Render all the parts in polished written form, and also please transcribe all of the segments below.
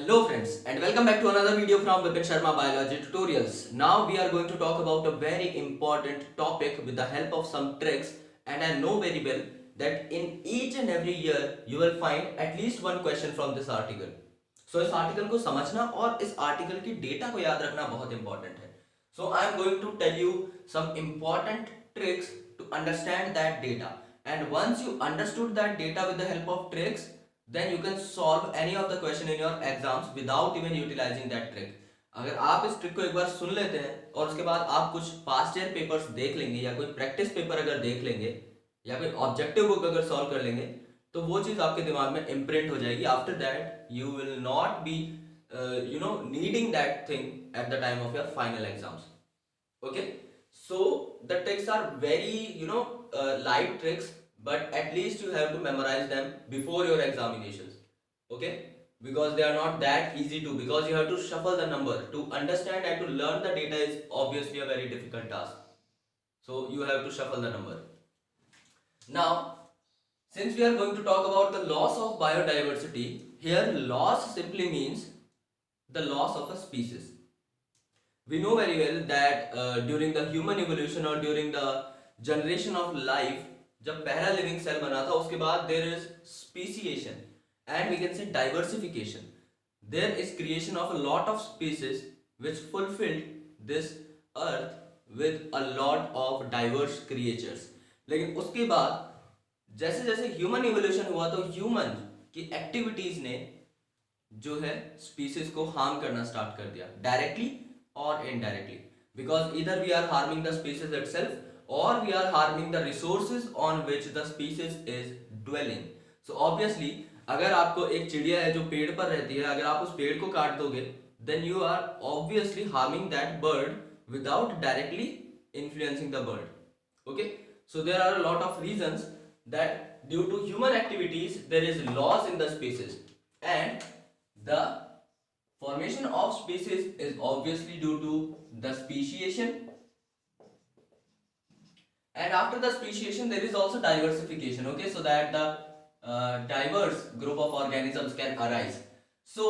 Hello friends and welcome back to another video from Vipin Sharma Biology Tutorials. Now we are going to talk about a very important topic with the help of some tricks, and I know very well that in each and every year you will find at least one question from this article. So इस article को समझना और इस article की data को याद रखना बहुत important है. So I am going to tell you some important tricks to understand that data, and once you understood that data with the help of tricks, then you can solve any of the question in your exams without even utilizing that trick. अगर आप इस trick को एक बार सुन लेते हैं और उसके बाद आप कुछ पास्ट ईयर पेपर्स देख लेंगे या कोई प्रैक्टिस पेपर अगर देख लेंगे या कोई ऑब्जेक्टिव बुक अगर सॉल्व कर लेंगे तो वो चीज़ आपके दिमाग में इम्प्रिंट हो जाएगी. After that you will not be needing that thing at the time of your final exams. Okay, so the tricks are very light tricks, but at least you have to memorize them before your examinations. Okay, because they are not that easy to, because you have to shuffle the number to understand and to learn the data is obviously a very difficult task. So you have to shuffle the number. Now since we are going to talk about the loss of biodiversity, here loss simply means the loss of a species. We know very well that during the human evolution or during the generation of life, जब पहला living cell बना था उसके बाद there is speciation and we can say diversification. There is creation of a lot of species which fulfilled this earth with a lot of diverse creatures. लेकिन उसके बाद जैसे जैसे ह्यूमन इवोल्यूशन हुआ तो ह्यूमन की एक्टिविटीज ने जो है स्पीसीज को हार्म करना स्टार्ट कर दिया, directly or indirectly, because either we are harming the species itself or we are harming the resources on which the species is dwelling. So obviously अगर आपको एक चिड़िया है जो पेड़ पर रहती है, अगर आप उस पेड़ को काट दोगे then you are obviously harming that bird without directly influencing the bird. Okay, so there are a lot of reasons that due to human activities there is loss in the species, and the formation of species is obviously due to the speciation, and after the speciation there is also diversification. Okay, so that the diverse group of organisms can arise. So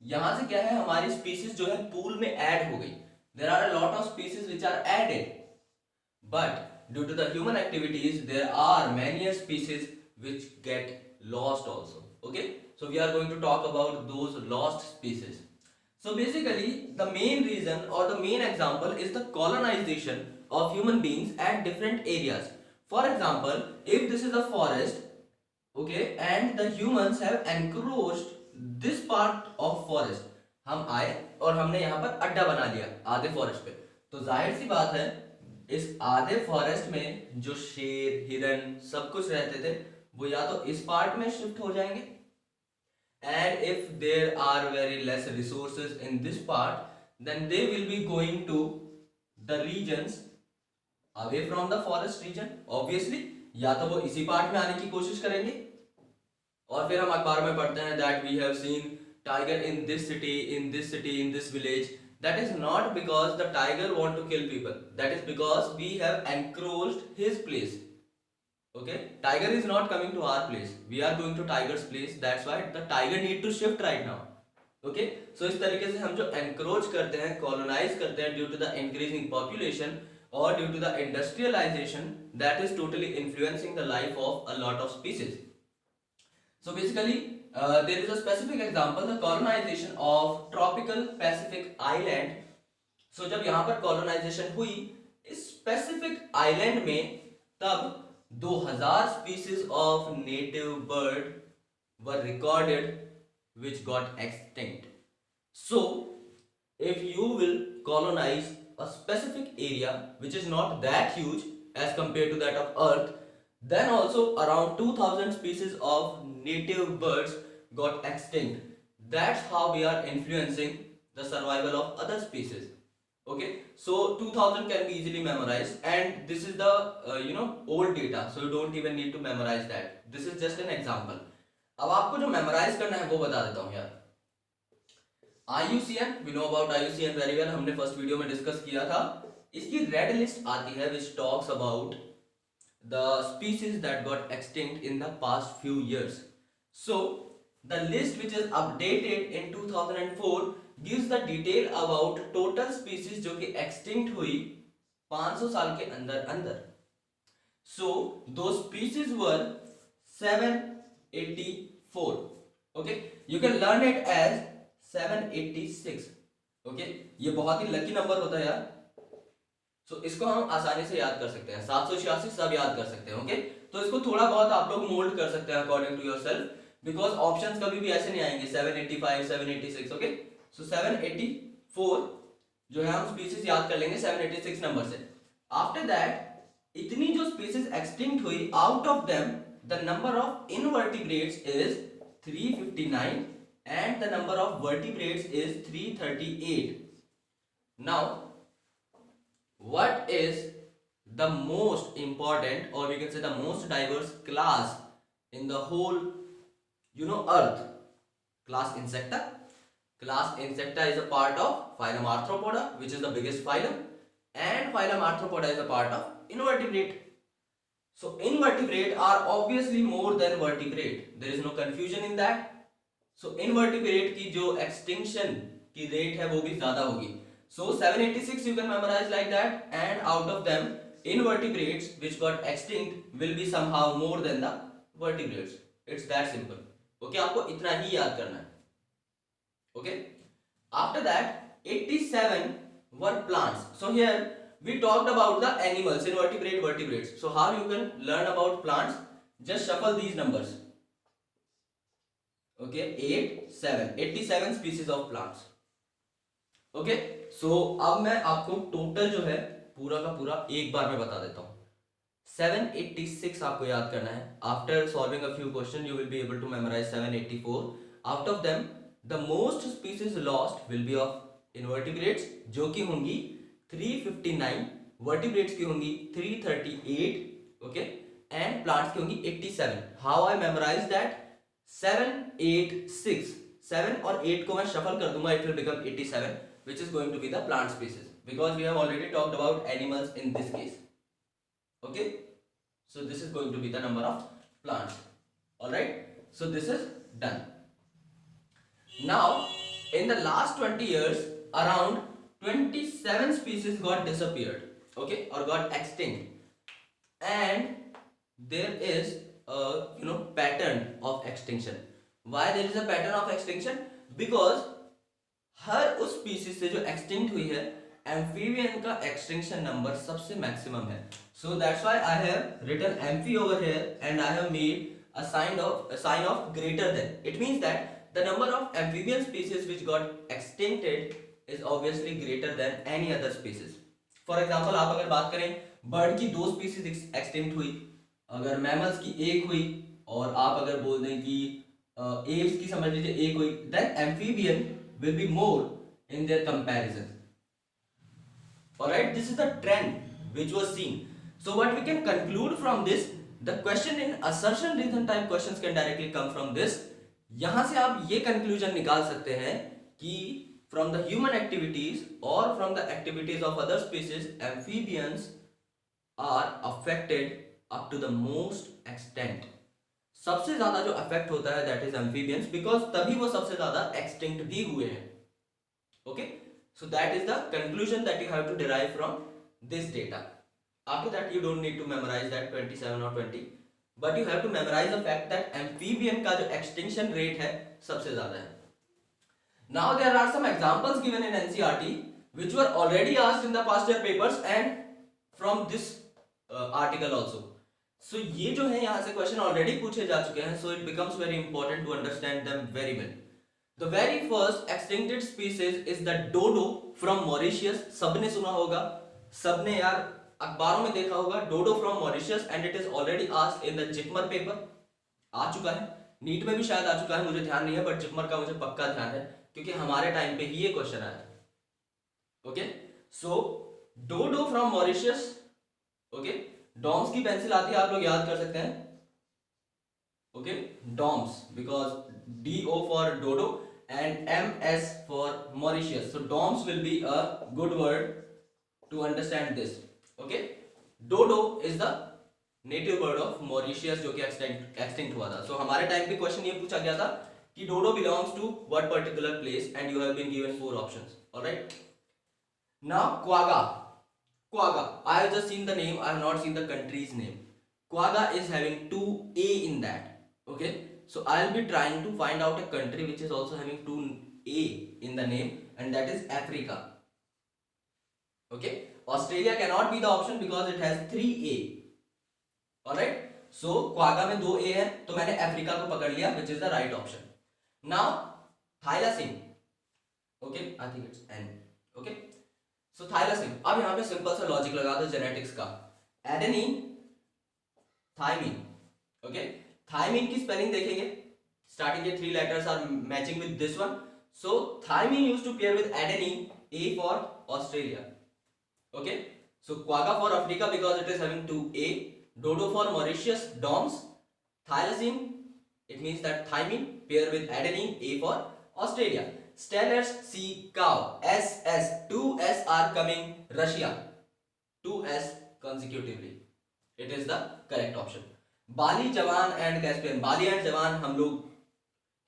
यहाँ से क्या है, हमारी species जो है pool में add हो गई. There are a lot of species which are added, but due to the human activities there are many species which get lost also. Okay, so we are going to talk about those lost species. So basically the main reason or the main example is the colonization of human beings at different areas. For example, if this is a forest, okay, and the humans have encroached this part of forest, हम आए और हमने यहाँ पर अड्डा बना लिया आधे फॉरेस्ट पे, तो जाहिर सी बात है इस आधे फॉरेस्ट में जो शेर हिरन सब कुछ रहते थे वो या तो इस पार्ट में शिफ्ट हो जाएंगे, and if there are very less resources in this part then they will be going to the regions away from the forest region. Obviously या तो वो इसी पार्ट में आने की कोशिश करेंगे, और फिर हम अखबार में पढ़ते हैं that we have seen tiger in this city, in this city, in this village. That is not because the tiger want to kill people, that is because we have encroached his place. Okay, tiger is not coming to our place, we are going to tiger's place, that's why the tiger need to shift right now. Okay, so इस तरीके से हम जो encroach करते हैं, colonize करते हैं due to the increasing population or due to the industrialization, that is totally influencing the life of a lot of species. So basically there is a specific example, the colonization of tropical Pacific island. So जब यहाँ पर colonization हुई इस specific island में, तब 2000 species of native bird were recorded which got extinct. So if you will colonize a specific area which is not that huge as compared to that of earth, then also around 2000 species of native birds got extinct. That's how we are influencing the survival of other species. Okay, so 2000 can be easily memorized, and this is the old data, so you don't even need to memorize that. This is just an example. अब आपको जो memorize करना है वो बता देता हूँ यार. IUCN, we know about IUCN very well, हमने first video में discuss किया था. इसकी red list आती है which talks about the species that got extinct in the past few years. So The list which is updated in 2004 gives the detail about total species जो कि extinct हुई 500 साल के अंदर अंदर. So those species were 784. Okay, you can learn it as 786. Okay, ये बहुत ही lucky number होता है यार. So इसको हम आसानी से याद कर सकते हैं. 786 सब याद कर सकते हैं. ओके, तो इसको थोड़ा बहुत आप लोग मोल्ड कर सकते हैं according to yourself, because options कभी भी ऐसे नहीं आएंगे 785 786. ओके, सो 784 जो है हम स्पीसीज याद कर लेंगे 786 नंबर से. आफ्टर दैट इतनी जो स्पीसीज एक्सटिंक्ट हुई, out of them the number of invertebrates is 359 and the number of vertebrates is 338. Now what is the most important, or we can say the most diverse class in the whole earth? Class Insecta. Class Insecta is a part of phylum Arthropoda, which is the biggest phylum, and phylum Arthropoda is a part of invertebrate. So invertebrate are obviously more than vertebrate. There is no confusion in that. So invertebrate की जो extinction की rate है वो भी ज़्यादा होगी. So 786 you can memorize like that, and out of them invertebrates which got extinct will be somehow more than the vertebrates. It's that simple. Okay, आपको इतना ही याद करना है. Okay. After that 87 were plants. So here we talked about the animals, invertebrate, vertebrates. So how you can learn about plants? Just shuffle these numbers. Okay, 87 species of plants. Okay, so अब मैं आपको total जो है पूरा का पूरा एक बार में बता देता हूँ. 786 आपको याद करना है. After solving a few questions, you will be able to memorize 784. Out of them, the most species lost will be of invertebrates, जो कि होंगी 359, vertebrates की होंगी 338, okay, and plants की होंगी 87. How I memorize that? 786, 7 और 8 को मैं shuffle कर दूंगा, it will become 87, which is going to be the plant species, because we have already talked about animals in this case. Okay, so this is going to be the number of plants. All right, so this is done. Now in the last 20 years around 27 species got disappeared, okay, or got extinct, and there is a pattern of extinction. Why there is a pattern of extinction? Because हर उस species से जो extinct हुई है, amphibian का extinction number सबसे maximum है. So that's why I have written amphi over here and I have made a sign of greater than. It means that the number of amphibian species which got extincted is obviously greater than any other species. For example, आप अगर बात करें bird की 2 species extinct हुई, अगर mammals की 1 हुई, और आप अगर बोल दें कि एप्स की समझ लीजिए 1 हुई, then amphibian will be more in their comparison. Alright, this is the trend which was seen. So what we can conclude from this, the question in assertion reason type questions can directly come from this. यहाँ से आप ये conclusion निकाल सकते हैं कि from the human activities or from the activities of other species, amphibians are affected up to the most extent. सबसे ज्यादा जो अफेक्ट होता है that is amphibians, because तभी वो सबसे ज्यादा extinct भी हुए हैं. Okay, so that is the conclusion that you have to derive from this data. After that you don't need to memorize that 27 or 20, but you have to memorize the fact that amphibian का जो extinction rate है सबसे ज्यादा है. Now there are some examples given in NCERT which were already asked in the past year papers and from this article also. So ये जो है यहाँ से क्वेश्चन ऑलरेडी पूछे जा चुके हैं, so it becomes very important to understand them very well. The very first extincted species is the dodo from Mauritius. सबने सुना होगा, सबने यार अखबारों में देखा होगा dodo from Mauritius, and it is already asked in the JIPMER paper. आ चुका है, नीट में भी शायद आ चुका है, मुझे ध्यान नहीं है, बट JIPMER का मुझे पक्का ध्यान है क्योंकि हमारे टाइम पे ही ये क्वेश्चन आया था. Okay, so dodo from Mauritius. Okay, Doms की पेंसिल आती है, आप लोग याद कर सकते हैं. Okay, Doms, because DO for dodo and MS for Mauritius. So Doms will be a good word to understand this. Okay, dodo is the native bird of Mauritius जो कि एक्सटिंक्ट हुआ था. सो हमारे टाइम पे क्वेश्चन ये पूछा गया था कि dodo belongs to what particular place and you have been given 4 options. Alright, now quagga. Quagga, I have just seen the name, I have not seen the country's name. Quagga is having 2A in that. Okay, so I'll be trying to find out a country which is also having 2A in the name, and that is Africa. Okay, Australia cannot be the option because it has 3A. Alright, so Quagga में 2A है, तो मैंने Africa को पकड़ लिया, which is the right option. Now Thylacine. Okay, I think it's N. Okay, so थाइलासिन. अब यहाँ पे सिंपल सा लॉजिक लगा दो जेनेटिक्स का. Adenine, thymine. ओके, थायमिन की स्पेलिंग देखेंगे, स्टार्टिंग के 3 letters are matching with this one. So thymine used to pair with adenine. A for Australia. Okay, so quagga for Africa because it is having 2A. Dodo for Mauritius, Doms. Thylacine, it means that thymine pair with adenine. A for Australia. Stellar's sea cow, SS. 2S are coming. Russia, 2S consecutively. It is the correct option. बाली, जवान and Caspian. Bali and जवान हम लोग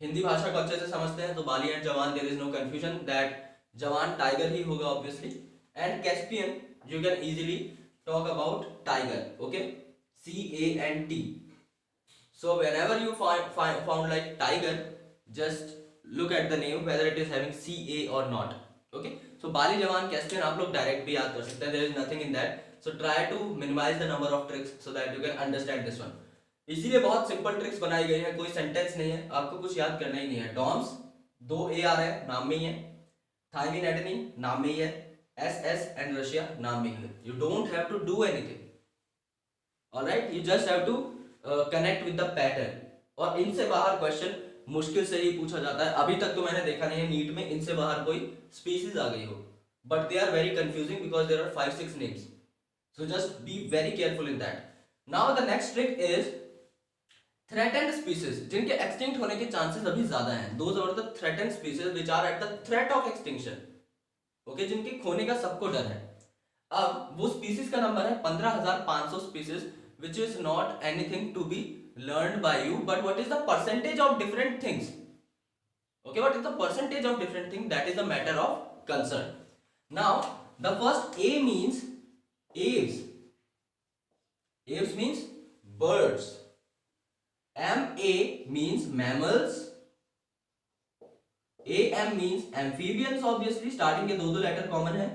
हिंदी भाषा को अच्छे से समझते हैं, तो Bali and Javan there is no confusion that Javan tiger ही होगा obviously. And Caspian you can easily talk about tiger. Okay, CANT. So whenever you found like tiger, just look at the name whether it is having CA or not. Okay, so Bali, Jawan, Caspian आप लोग direct भी याद कर सकते हैं. There is nothing in that. So try to minimize the number of tricks so that you can understand this one. इसीलिए बहुत simple tricks बनाई गई है, कोई सेंटेंस नहीं है, आपको कुछ याद करना ही नहीं है. डॉम्स 2A आ रहा है, नाम में ही है. थायमिन, एडेनिन नाम में ही है. SS एंड रशिया नाम में ही है. You don't have to do anything. Alright, you just have to connect with the pattern. और इनसे बाहर क्वेश्चन मुश्किल से ही पूछा जाता है. अभी तक तो मैंने देखा नहीं है नीट में इनसे बाहर कोई स्पीसीज आ गई हो, but they are very confusing because there are 5-6 names. So just be very careful in that. Now the next trick is threatened species, जिनके एक्सटिंक्ट होने के चांसेस अभी ज्यादा हैं. Those are the threatened species which are at the threat of extinction. Okay, जिनके खोने का सबको डर है. अब वो स्पीसीज का नंबर है 15,500 species, which is not anything to be learned by you, but what is the percentage of different things? Okay, what is the percentage of different things? That is a matter of concern. Now the first A means aves. Aves means birds. MA means mammals. AM means amphibians, obviously starting के दो letter common है.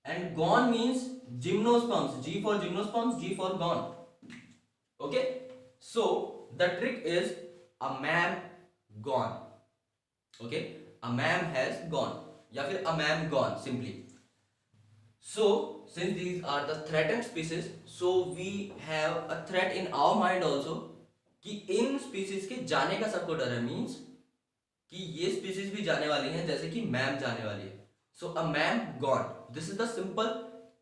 And gone means gymnosperms. G for gymnosperms, G for gone. Okay, so the trick is a man gone. Okay, a man has gone या फिर a man gone simply. So since these are the threatened species, so we have a threat in our mind also कि इन species के जाने का सबको डर है. means कि ये species भी जाने वाली हैं, जैसे कि मैम जाने वाली है. So a man gone. This is the simple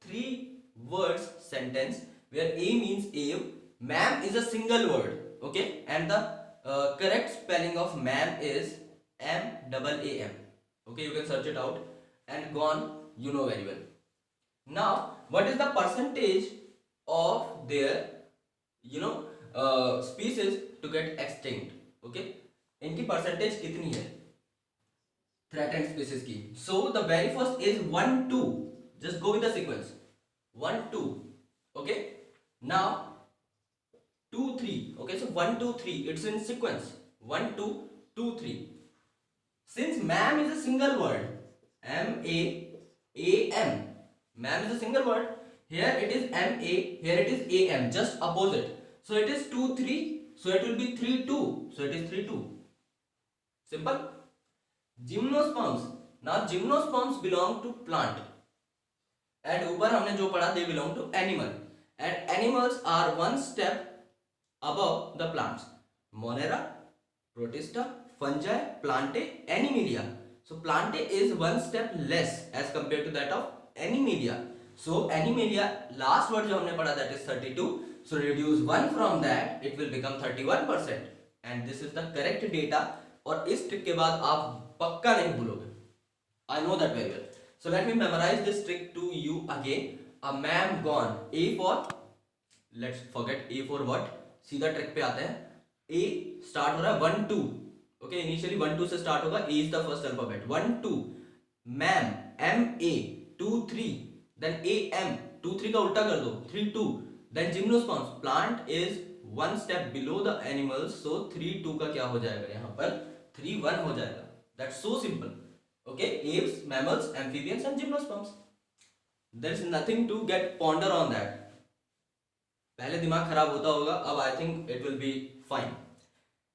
3 words sentence where A means ave. Ma'am is a single word, okay, and the correct spelling of ma'am is MAAM. Okay, you can search it out. And gone, you know very well. Now, what is the percentage of their, species to get extinct? Okay, इनकी percentage कितनी है threatened species की? So the very first is 1 2. Just go with the sequence. 1 2. Okay. Now 2 3. Okay, so 1 2 3, it's in sequence. 1 2 2 3. Since ma'am is a single word, MAAM, ma'am is a single word, here it is MA, here it is AM, just opposite. So it is 2 3, so it will be 3 2, so it is 3 2. Simple. Gymnosperms. Now gymnosperms belong to plant, and ऊपर हमने जो पढ़ा they belong to animal, and animals are one step above the plants. Monera, Protista, Fungi, Plantae, Animalia. So Plantae is one step less as compared to that of Animalia. So Animalia, last word जो हमने पढ़ा that is 32. So reduce 1 from that, it will become 31%. And this is the correct data. और इस trick के बाद आप पक्का नहीं भूलोगे. I know that very well. So let me memorize this trick to you again. A man gone. A for, let's forget A for what. सीधा trick पे आते हैं. A स्टार्ट हो रहा है 1 2. ओके इनिशियली 1 2 से स्टार्ट होगा, A is the first alphabet, 1 2, ma'am MA, 2 3, then AM, 2 3 का उल्टा कर दो, 3 2, then gymnosperms, plant is one step below the animals, so 3 2 का क्या हो जाएगा यहाँ पर 3 1 हो जाएगा, that's so simple. Okay apes, mammals, amphibians and gymnosperms, there is nothing to get ponder on that. पहले दिमाग खराब होता होगा, अब I think it will be fine.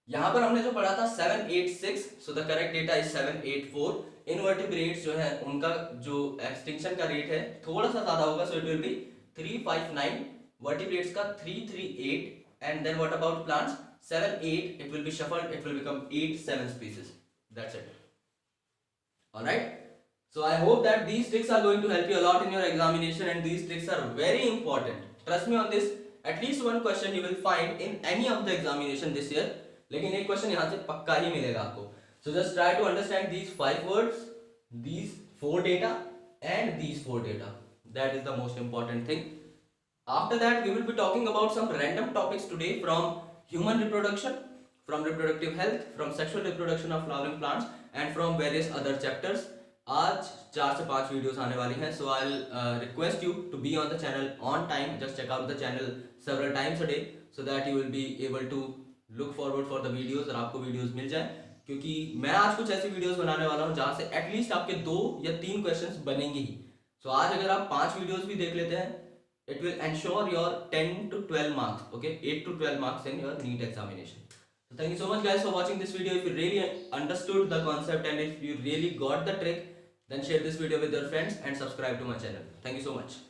यहां पर हमने जो पढ़ा था 786, so the correct data is 784। Invertebrates जो है उनका जो एक्सटिंक्शन का रेट है थोड़ा सा ज्यादा होगा, so it will be 359, vertebrates का 338, and then what about plants 7 8, it will be shuffled, it will become 8 7 species, that's it. Alright, so I hope that these tricks are going to help you a lot in your examination, and these tricks are very important, trust me on this. At least one question you will find in any of the examination this year, लेकिन एक question यहाँ से पक्का ही मिलेगा आपको। So just try to understand these 5 words, these 4 data and these 4 data, that is the most important thing. After that we will be talking about some random topics today, from human reproduction, from reproductive health, from sexual reproduction of flowering plants, and from various other chapters. आज 4 से 5 videos आने वाली हैं, so I'll request you to be on the channel on time. Just check out the channel several times a day so that you will be able to look forward for the videos, और आपको videos मिल जाए, क्योंकि मैं आज कुछ ऐसी videos बनाने वाला हूँ जहाँ से एटलीस्ट आपके 2 या 3 क्वेश्चंस बनेंगे ही। so आज अगर आप 5 वीडियोस भी देख लेते हैं, it will ensure your 10 to 12 marks, okay, 8 to 12 marks in your NEET examination. So thank you so much guys for watching this video. If you really understood the concept and if you really got the trick, then share this video with your friends and subscribe to my channel. Thank you so much.